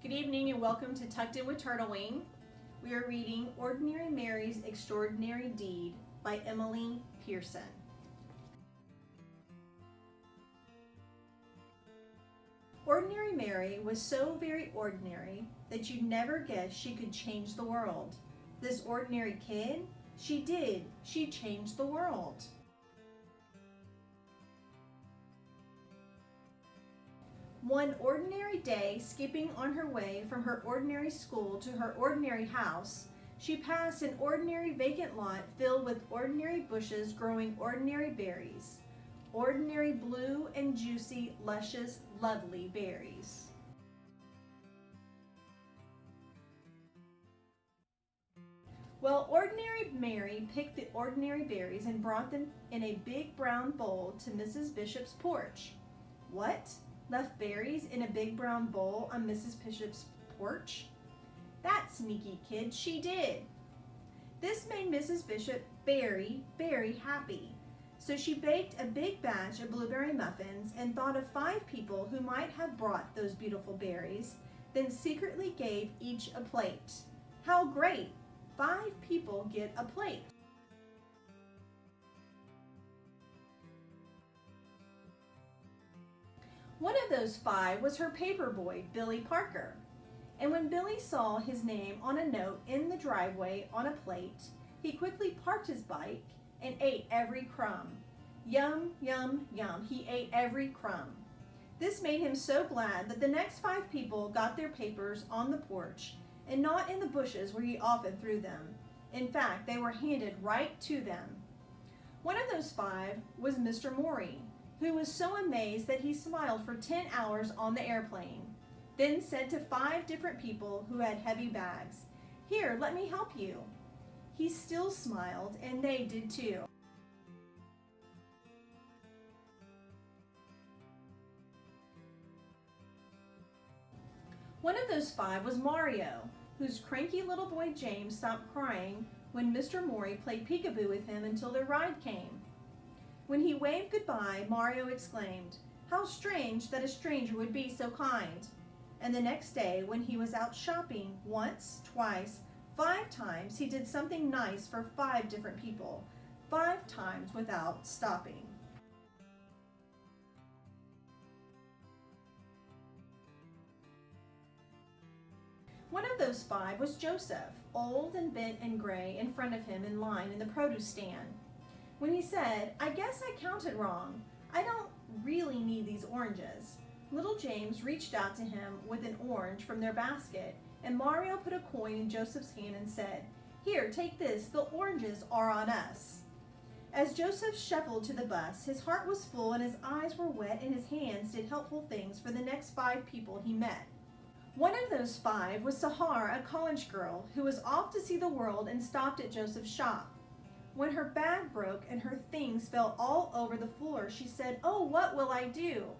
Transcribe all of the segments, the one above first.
Good evening and welcome to Tucked In with Turtlewing. We are reading Ordinary Mary's Extraordinary Deed by Emily Pearson. Ordinary Mary was so very ordinary that you'd never guess she could change the world. This ordinary kid, she did. She changed the world. One ordinary day, skipping on her way from her ordinary school to her ordinary house, she passed an ordinary vacant lot filled with ordinary bushes growing ordinary berries. Ordinary blue and juicy, luscious, lovely berries. Well, Ordinary Mary picked the ordinary berries and brought them in a big brown bowl to Mrs. Bishop's porch. What? Left berries in a big brown bowl on Mrs. Bishop's porch? That sneaky kid, she did. This made Mrs. Bishop very, very happy. So she baked a big batch of blueberry muffins and thought of 5 people who might have brought those beautiful berries, then secretly gave each a plate. How great! 5 people get a plate. One of those 5 was her paper boy, Billy Parker. And when Billy saw his name on a note in the driveway on a plate, he quickly parked his bike and ate every crumb. Yum, yum, yum, he ate every crumb. This made him so glad that the next 5 people got their papers on the porch and not in the bushes where he often threw them. In fact, they were handed right to them. One of those 5 was Mr. Morey, who was so amazed that he smiled for 10 hours on the airplane, then said to 5 different people who had heavy bags, "Here, let me help you." He still smiled, and they did too. One of those 5 was Mario, whose cranky little boy James stopped crying when Mr. Morey played peekaboo with him until their ride came. When he waved goodbye, Mario exclaimed, "How strange that a stranger would be so kind." And the next day, when he was out shopping, once, twice, 5 times, he did something nice for 5 different people, 5 times without stopping. One of those 5 was Joseph, old and bent and gray, in front of him in line in the produce stand. When he said, "I guess I counted wrong. I don't really need these oranges," little James reached out to him with an orange from their basket, and Mario put a coin in Joseph's hand and said, "Here, take this. The oranges are on us." As Joseph shuffled to the bus, his heart was full and his eyes were wet and his hands did helpful things for the next 5 people he met. One of those 5 was Sahar, a college girl who was off to see the world and stopped at Joseph's shop. When her bag broke and her things fell all over the floor, she said, "Oh, what will I do?"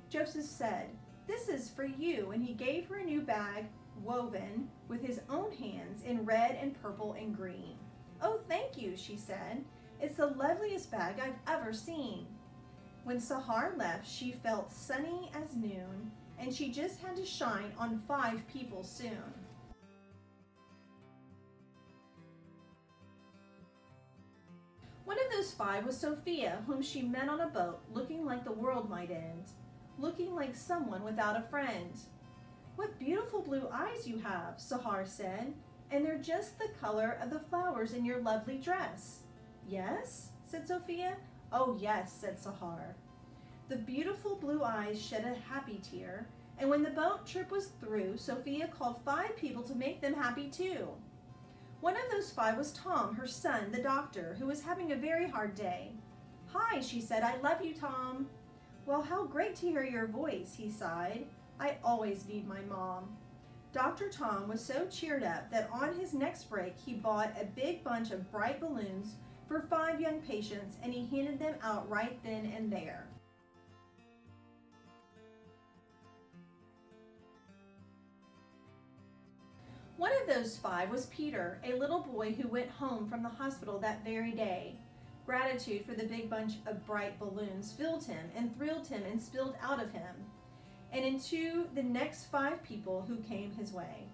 Joseph said, "This is for you," and he gave her a new bag woven with his own hands in red and purple and green. "Oh, thank you," she said. "It's the loveliest bag I've ever seen." When Sahar left, she felt sunny as noon, and she just had to shine on 5 people soon. One of those 5 was Sophia, whom she met on a boat, looking like the world might end, looking like someone without a friend. "What beautiful blue eyes you have," Sahar said, "and they're just the color of the flowers in your lovely dress." "Yes?" said Sophia. "Oh, yes," said Sahar. The beautiful blue eyes shed a happy tear, and when the boat trip was through, Sophia called 5 people to make them happy too. One of those 5 was Tom, her son, the doctor, who was having a very hard day. "Hi," she said, "I love you, Tom." "Well, how great to hear your voice," he sighed. "I always need my mom." Dr. Tom was so cheered up that on his next break he bought a big bunch of bright balloons for 5 young patients and he handed them out right then and there. One of those 5 was Peter, a little boy who went home from the hospital that very day. Gratitude for the big bunch of bright balloons filled him and thrilled him and spilled out of him. and into the next 5 people who came his way.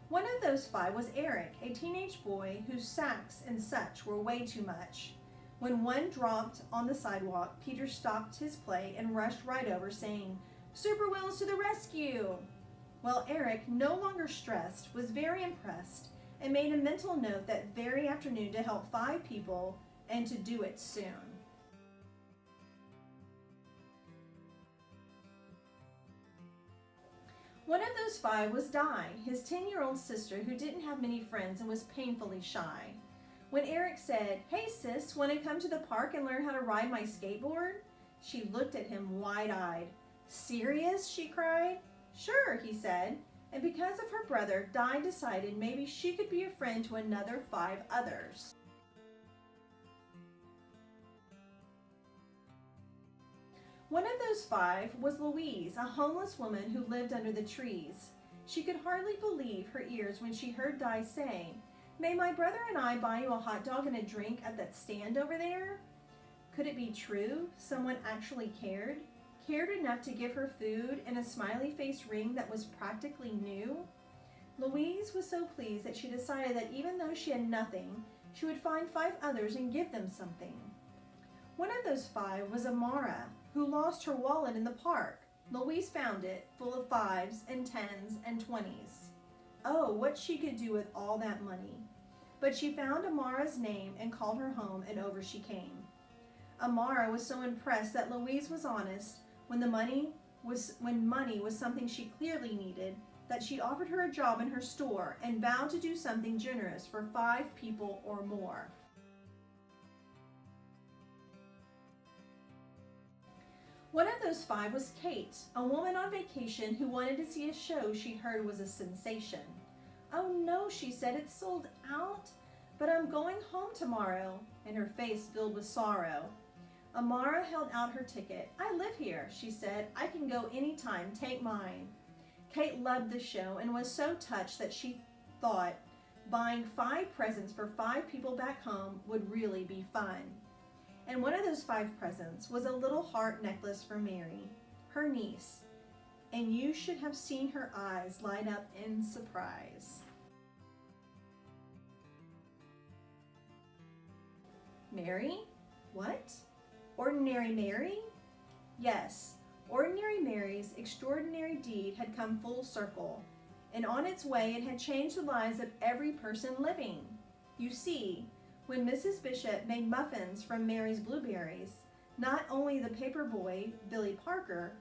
One of those 5 was Eric, a teenage boy whose sacks and such were way too much. When one dropped on the sidewalk, Peter stopped his play and rushed right over, saying, "Super Wheels to the rescue!" Well, Eric, no longer stressed, was very impressed and made a mental note that very afternoon to help 5 people and to do it soon. One of those 5 was Di, his 10-year-old sister who didn't have many friends and was painfully shy. When Eric said, "Hey sis, want to come to the park and learn how to ride my skateboard?" she looked at him wide-eyed. "Serious?" she cried. "Sure," he said, and because of her brother, Di decided maybe she could be a friend to another 5 others. One of those 5 was Louise, a homeless woman who lived under the trees. She could hardly believe her ears when she heard Di say, "May my brother and I buy you a hot dog and a drink at that stand over there?" Could it be true? Someone actually cared enough to give her food and a smiley face ring that was practically new? Louise was so pleased that she decided that even though she had nothing, she would find 5 others and give them something. One of those 5 was Amara, who lost her wallet in the park. Louise found it, full of 5s and 10s and 20s. Oh, what she could do with all that money. But she found Amara's name and called her home, and over she came. Amara was so impressed that Louise was honest when money was something she clearly needed, that she offered her a job in her store and vowed to do something generous for 5 people or more. One of those 5 was Kate, a woman on vacation who wanted to see a show she'd heard was a sensation. "Oh no," she said, "it's sold out, but I'm going home tomorrow," and her face filled with sorrow. Amara held out her ticket. "I live here," she said. "I can go anytime. Take mine." Kate loved the show and was so touched that she thought buying 5 presents for 5 people back home would really be fun. And one of those 5 presents was a little heart necklace for Mary, her niece, and you should have seen her eyes light up in surprise. Mary? What? Ordinary Mary? Yes, Ordinary Mary's extraordinary deed had come full circle, and on its way it had changed the lives of every person living. You see, when Mrs. Bishop made muffins from Mary's blueberries, not only the paper boy, Billy Parker,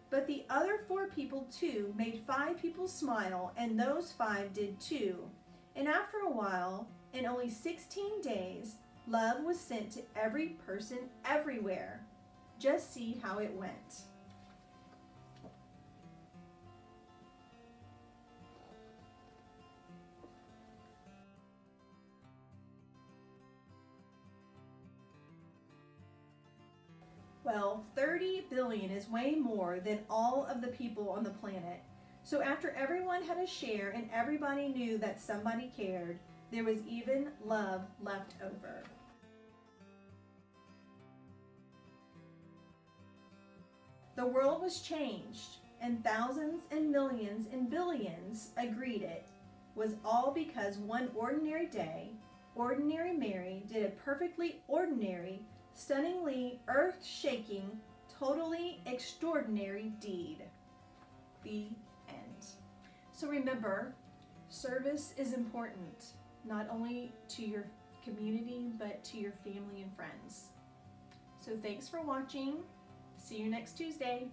but the other 4 people too made 5 people smile, and those 5 did too. And after a while, in only 16 days, love was sent to every person everywhere. Just see how it went. Well, 30 billion is way more than all of the people on the planet. So after everyone had a share and everybody knew that somebody cared, there was even love left over. The world was changed, and thousands and millions and billions agreed it was all because one ordinary day, Ordinary Mary did a perfectly ordinary, stunningly earth-shaking, totally extraordinary deed. The end. So remember, service is important, not only to your community, but to your family and friends. So thanks for watching. See you next Tuesday.